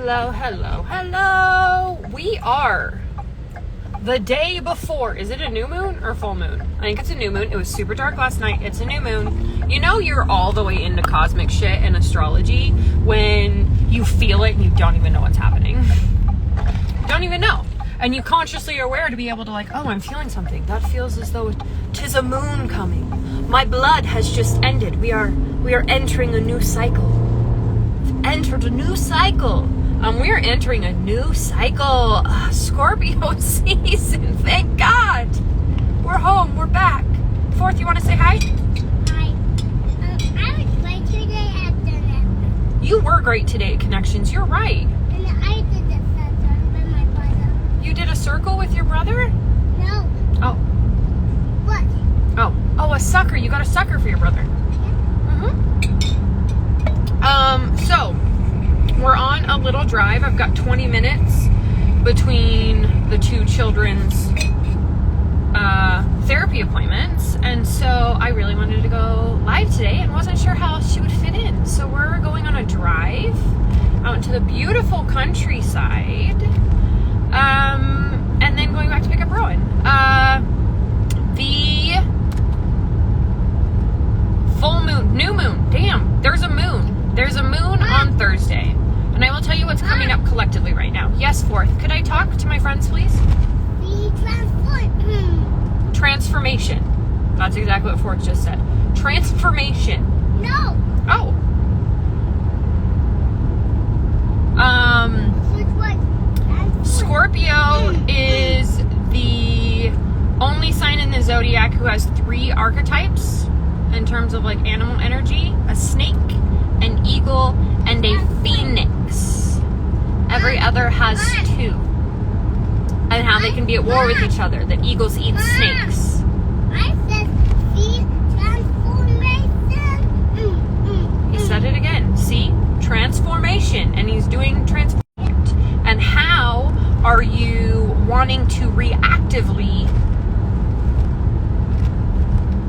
Hello, hello, hello. We are the day before. Is it a new moon or full moon? I think it's a new moon. It was super dark last night. It's a new moon. You know you're all the way into cosmic shit and astrology when you feel it and you don't even know what's happening. Don't even know. And you consciously are aware to be able to like, oh, I'm feeling something. That feels as though 'tis a moon coming. My blood has just ended. We are entering a new cycle. Entered a new cycle. We are entering a new cycle. Scorpio season. Thank God. We're home. We're back. Fourth, you want to say hi? Hi. I was great today at the You were great today at Connections. You're right. And I did the center with my brother. You did a circle with your brother? No. Oh. What? Oh, a sucker. You got a sucker for your brother. So we're on a little drive. I've got 20 minutes between the two children's therapy appointments, and so I really wanted to go live today and wasn't sure how she would fit in. So we're going on a drive out to the beautiful countryside, and then going back to pick up Rowan. The full moon, new moon, damn, there's a moon. There's a moon on Thursday. And I will tell you what's coming up collectively right now. Yes, Fourth. Could I talk to my friends, please? The transport. Transformation. That's exactly what Fourth just said. Transformation. No. Oh. Which one? Scorpio is the only sign in the zodiac who has 3 archetypes in terms of like animal energy: a snake, an eagle, and a phoenix. Every other has 2. And how they can be at war with each other. That eagles eat snakes. I said see transformation. He said it again. See? Transformation. And he's doing transformation. And how are you wanting to reactively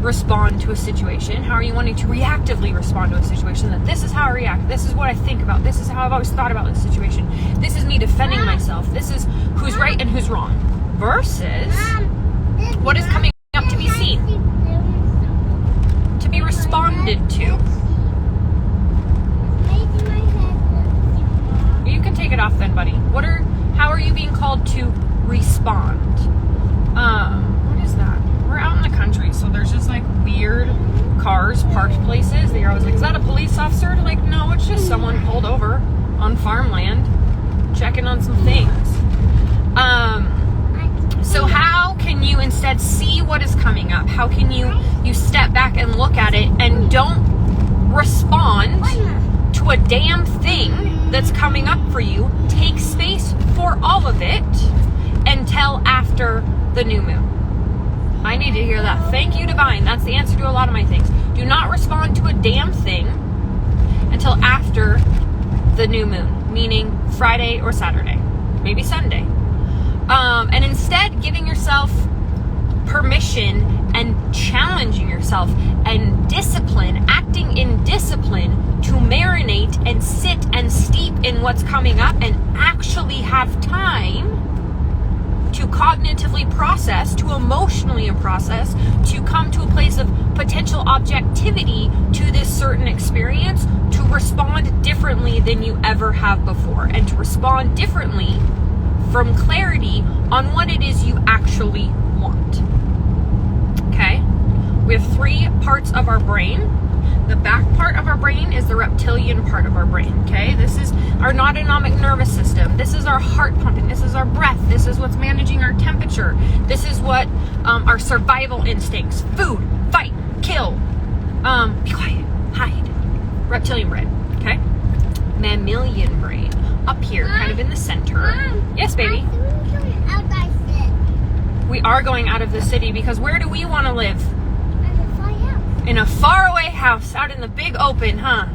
respond to a situation? How are you wanting to reactively respond to a situation? That this is how I react, this is what I think about, this is how I've always thought about this situation, this is me defending myself, this is who's right and who's wrong, versus what is coming up to be seen, to be responded to. You can take it off then, buddy. How are you being called to respond? What is that? We're out in the country, so there's just like weird cars parked places that you're always like, is that a police officer? Like, no, it's just someone pulled over on farmland checking on some things. So how can you instead see what is coming up? How can you step back and look at it and don't respond to a damn thing that's coming up for you? Take space for all of it until after the new moon. I need to hear that. Thank you, Divine. That's the answer to a lot of my things. Do not respond to a damn thing until after the new moon, meaning Friday or Saturday, maybe Sunday. And instead giving yourself permission and challenging yourself and discipline, acting in discipline to marinate and sit and steep in what's coming up and actually have time to cognitively process, to emotionally process, to come to a place of potential objectivity to this certain experience, to respond differently than you ever have before, and to respond differently from clarity on what it is you actually want. Okay? We have 3 parts of our brain. The back part of our brain is the reptilian part of our brain, okay? This is our autonomic nervous system. This is our heart pumping. This is our breath. This is what's managing our temperature. This is what our survival instincts: food, fight, kill, be quiet, hide. Reptilian brain, okay? Mammalian brain, up here, kind of in the center. Yes, baby? We are going out of the city because where do we want to live? In a faraway house out in the big open, huh?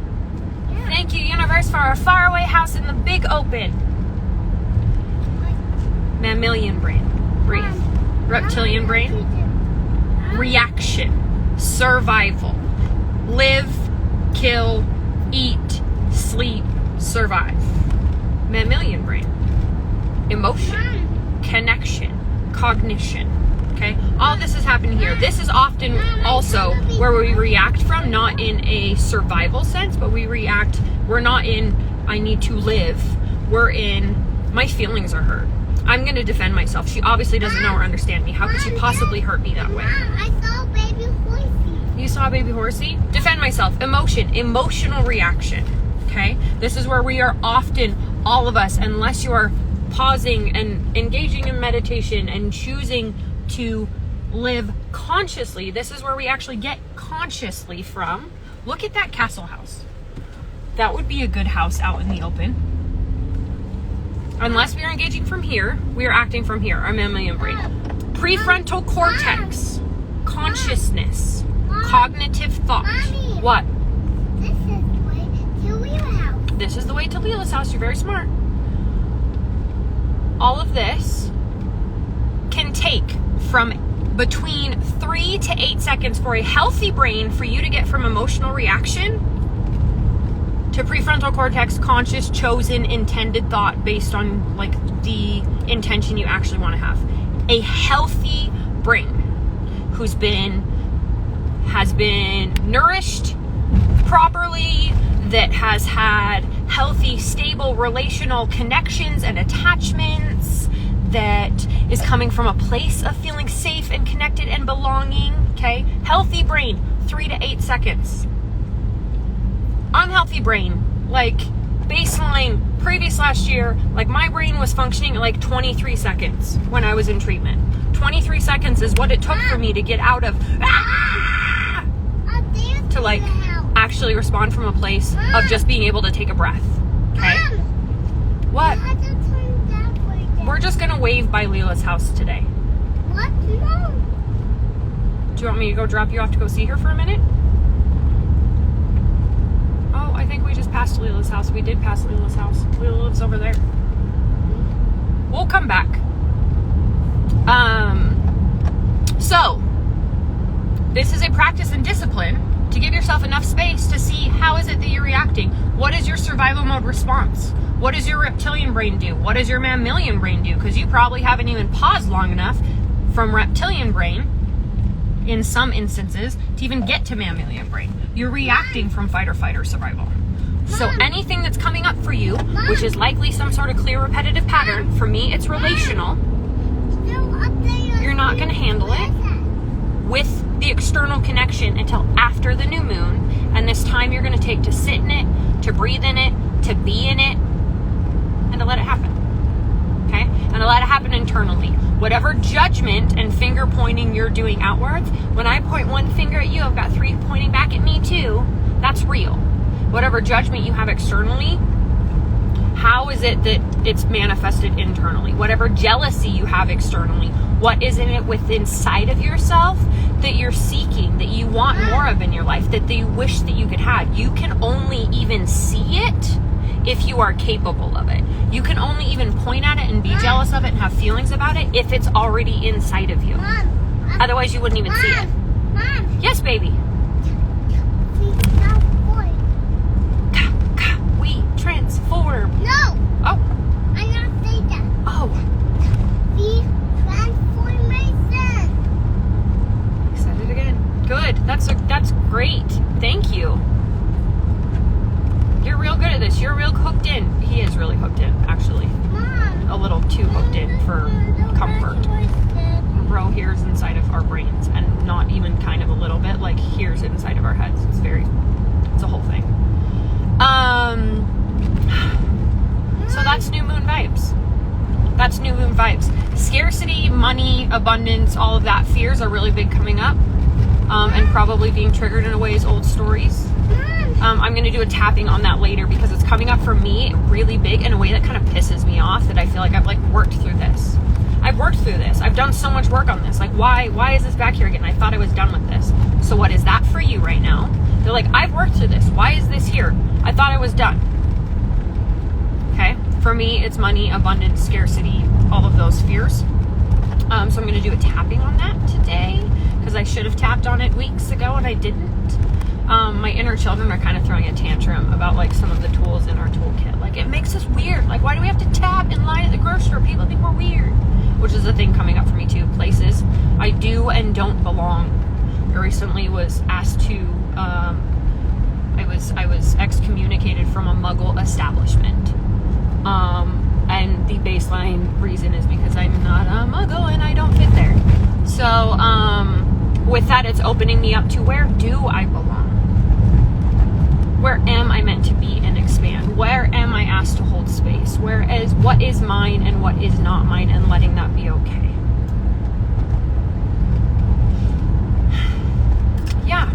Yeah. Thank you, universe, for our faraway house in the big open. Mammalian brain. Breathe. Reptilian brain. Reaction. Survival. Live, kill, eat, sleep, survive. mammalian brain. Emotion, connection, cognition. Okay, all of this is happening here. This is often also where we react from, not in a survival sense, but we're not in, I need to live. We're in, my feelings are hurt. I'm going to defend myself. She obviously doesn't know or understand me. How could she possibly hurt me that way? I saw a baby horsey. You saw a baby horsey? Defend myself. Emotion, emotional reaction. Okay, this is where we are often, all of us, unless you are pausing and engaging in meditation and choosing to live consciously, this is where we actually get consciously from. Look at that castle house. That would be a good house out in the open. Unless we are engaging from here, we are acting from here, our mammalian brain. Prefrontal cortex, consciousness, cognitive thought. Mommy. What? This is the way to Leela's house. This is the way to Leela's house. You're very smart. All of this can take from between 3 to 8 seconds for a healthy brain for you to get from emotional reaction to prefrontal cortex, conscious, chosen, intended thought based on like the intention you actually want to have. A healthy brain has been nourished properly, that has had healthy, stable relational connections and attachments, that is coming from a place of feeling safe and connected and belonging. Okay, healthy brain, 3 to 8 seconds. Unhealthy brain, like baseline previous last year, like my brain was functioning at like 23 seconds when I was in treatment. 23 seconds is what it took for me to get out of to like actually respond from a place of just being able to take a breath. Okay? What? We're just gonna wave by Leela's house today. What? No. Do you want me to go drop you off to go see her for a minute? Oh, I think we just passed Leela's house. We did pass Leela's house. Leela lives over there. We'll come back. So, this is a practice and discipline to give yourself enough space to see how is it that you're reacting. What is your survival mode response? What does your reptilian brain do? What does your mammalian brain do? Because you probably haven't even paused long enough from reptilian brain, in some instances, to even get to mammalian brain. You're reacting from fight or flight or survival. So anything that's coming up for you, which is likely some sort of clear repetitive pattern, for me it's relational, you're not going to handle it with the external connection until after the new moon. And this time you're going to take to sit in it, to breathe in it, to be in it, and to let it happen. Okay? And to let it happen internally. Whatever judgment and finger pointing you're doing outwards, when I point one finger at you, I've got 3 pointing back at me too. That's real. Whatever judgment you have externally, how is it that it's manifested internally? Whatever jealousy you have externally, what is in it within inside of yourself that you're seeking, that you want more of in your life, that you wish that you could have? You can only even see it if you are capable of it. You can only even point at it and be jealous of it and have feelings about it if it's already inside of you. Otherwise, you wouldn't even see it. Mom. Yes, baby. We transform. No. Oh. I'm not saying that. Oh. The transformation. Said it again. Good. That's great. Thank you. You're real good at this. You're real hooked in. He is really hooked in, actually. Mom. A little too hooked in for comfort. Bro hears inside of our brains, and not even kind of a little bit, like hears inside of our heads. It's a whole thing. So that's new moon vibes. That's new moon vibes. Scarcity, money, abundance, all of that. Fears are really big coming up, and probably being triggered in a way as old stories. I'm going to do a tapping on that later because it's coming up for me really big in a way that kind of pisses me off, that I feel like I've like worked through this. I've worked through this. I've done so much work on this. Like, why is this back here again? I thought I was done with this. So what is that for you right now? They're like, I've worked through this. Why is this here? I thought I was done. Okay. For me, it's money, abundance, scarcity, all of those fears. So I'm going to do a tapping on that today because I should have tapped on it weeks ago and I didn't. My inner children are kind of throwing a tantrum about like some of the tools in our toolkit. Like, It makes us weird. Like, why do we have to tap in line at the grocery store? People think we're weird. Which is a thing coming up for me too. Places I do and don't belong. I recently was asked to, I was excommunicated from a Muggle establishment. And the baseline reason is because I'm not a Muggle and I don't fit there. So, with that, it's opening me up to, where do I belong? Where am I meant to be and expand? Where am I asked to hold space? What is mine and what is not mine, and letting that be okay. Yeah.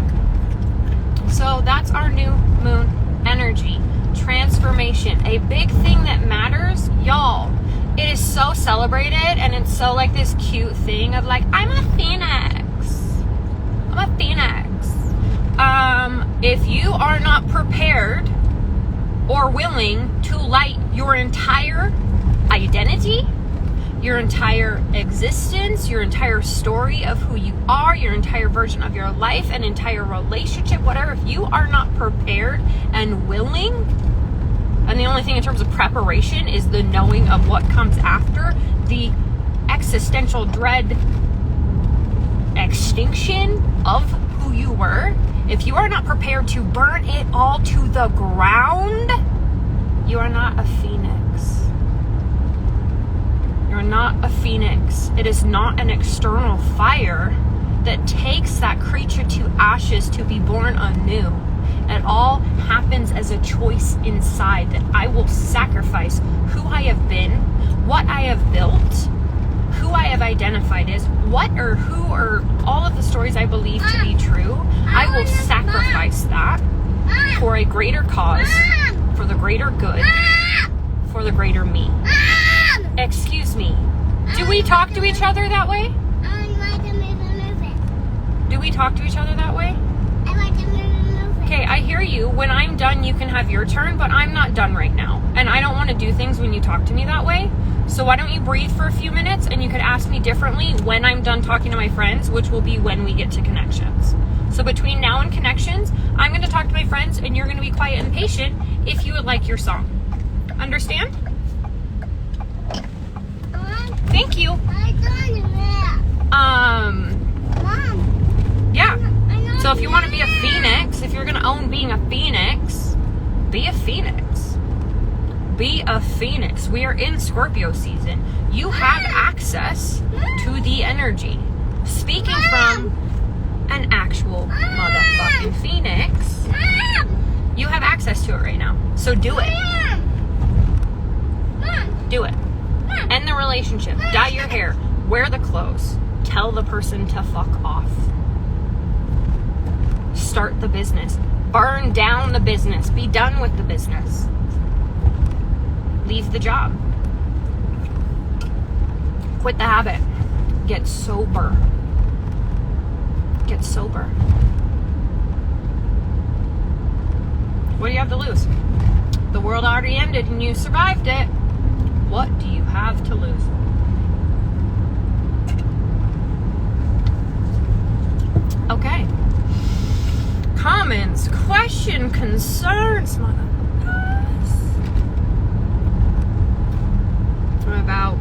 So that's our new moon energy. Transformation. A big thing that matters, y'all. It is so celebrated, and it's so like this cute thing of like, I'm a phoenix. I'm a phoenix. If you are not prepared or willing to light your entire identity, your entire existence, your entire story of who you are, your entire version of your life, an entire relationship, whatever, if you are not prepared and willing, and the only thing in terms of preparation is the knowing of what comes after, the existential dread extinction of who you were, if you are not prepared to burn it all to the ground, you are not a phoenix. You're not a phoenix. It is not an external fire that takes that creature to ashes to be born anew. It all happens as a choice inside, that I will sacrifice who I have been, what I have built, who I have identified as, what or who or all of the stories I believe to be true. I will sacrifice that for a greater cause, for the greater good, for the greater me. Excuse me. Do we talk to each other that way? Do we talk to each other that way? Okay, I hear you. When I'm done, you can have your turn, but I'm not done right now. And I don't want to do things when you talk to me that way. So why don't you breathe for a few minutes, and you could ask me differently when I'm done talking to my friends, which will be when we get to connections. So between now and connections, I'm going to talk to my friends, and you're going to be quiet and patient if you would like your song. Understand? Thank you. Yeah. So if you want to be a phoenix, if you're going to own being a phoenix, be a phoenix. Be a phoenix. We are in Scorpio season. You have access to the energy. Speaking from an actual motherfucking phoenix, you have access to it right now. So do it. Do it. End the relationship. Dye your hair. Wear the clothes. Tell the person to fuck off. Start the business. Burn down the business. Be done with the business. Leave the job. Quit the habit. Get sober. Get sober. What do you have to lose? The world already ended and you survived it. What do you have to lose? Okay. Comments, question, concerns, I'm about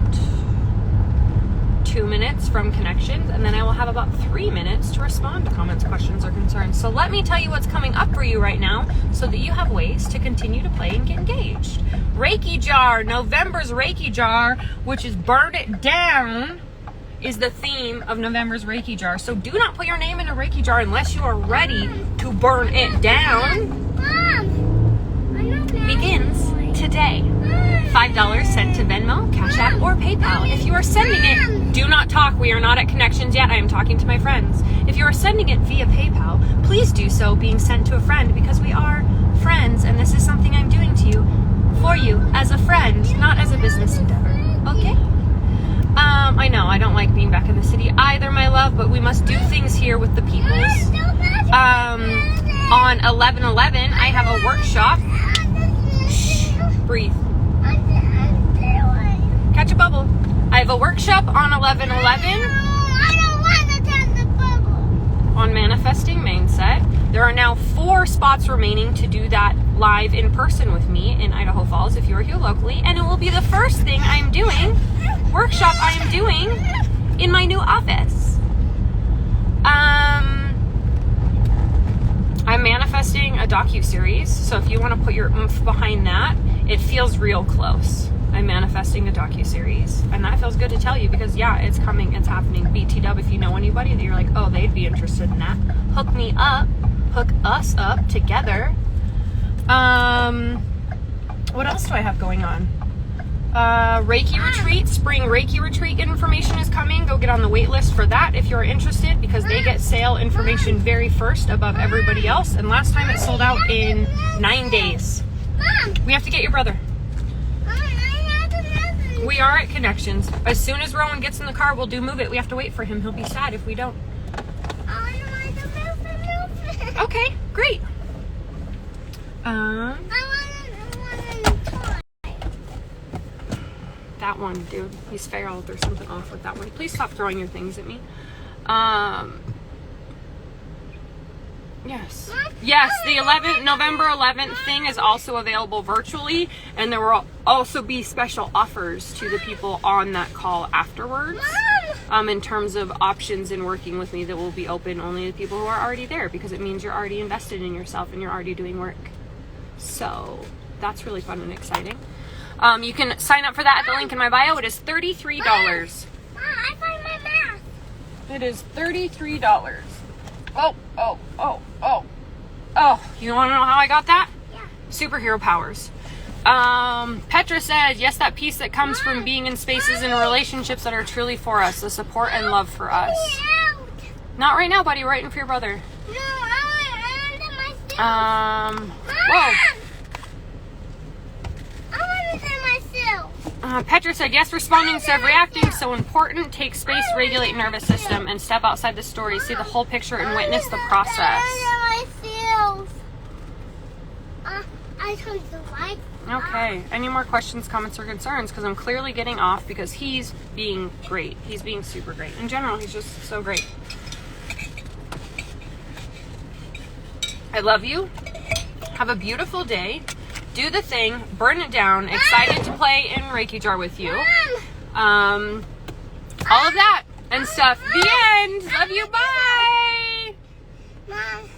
2 minutes from connections, and then I will have about 3 minutes to respond to comments, questions, or concerns. So let me tell you what's coming up for you right now so that you have ways to continue to play and get engaged. Reiki jar, November's Reiki jar, which is Burn It Down, is the theme of November's Reiki jar. So do not put your name in a Reiki jar unless you are ready to burn it down. Begins today. $5 sent to Venmo, Cash App, or PayPal. If you are sending it, do not talk. We are not at connections yet. I am talking to my friends. If you are sending it via PayPal, please do so being sent to a friend, because we are friends and this is something I'm doing to you, for you, as a friend, not as a business endeavor. Okay? I know, I don't like being back in the city either, my love, but we must do things here with the peoples. On 11/11, I have a workshop. Shh, breathe. Catch a bubble. I have a workshop on 11/11. I don't want to catch the bubble. On manifesting mindset. There are now 4 spots remaining to do that live in person with me in Idaho Falls if you're here locally, and it will be the first thing I'm doing, workshop I am doing in my new office. I'm manifesting a docu-series, so if you want to put your oomph behind that, it feels real close. I'm manifesting a docu-series, and that feels good to tell you because, yeah, it's coming, it's happening. BTW, if you know anybody that you're like, oh, they'd be interested in that, hook me up, hook us up together. What else do I have going on? Reiki retreat, spring Reiki retreat information is coming. Go get on the wait list for that if you're interested, because they get sale information very first above everybody else. And last time it sold out in 9 days. We have to get your brother. We are at Connections. As soon as Rowan gets in the car, we'll do Move It. We have to wait for him. He'll be sad if we don't. Okay, great. That one, dude. He's feral. There's something off with that one. Please stop throwing your things at me. Yes. Yes, the November 11th thing is also available virtually, and there will also be special offers to the people on that call afterwards. In terms of options in working with me that will be open only to people who are already there, because it means you're already invested in yourself and you're already doing work. So that's really fun and exciting. You can sign up for that at the link in my bio. It is $33. I find my math. It is $33. Oh. You want to know how I got that? Yeah. Superhero powers. Petra says, yes, that peace that comes from being in spaces and relationships that are truly for us, the support and love for us. Not right now, buddy. We're waiting for your brother. No, I want to myself. Whoa. I want to myself. Petra said, yes, responding instead of reacting, so important. Take space, regulate nervous system, and step outside the story. See the whole picture and witness the process. I come to life. Okay. Any more questions, comments, or concerns? Because I'm clearly getting off because he's being great. He's being super great. In general, he's just so great. I love you. Have a beautiful day. Do the thing. Burn it down. Excited to play in Reiki jar with you. All of that and stuff. The end. Love you. Bye. Mom.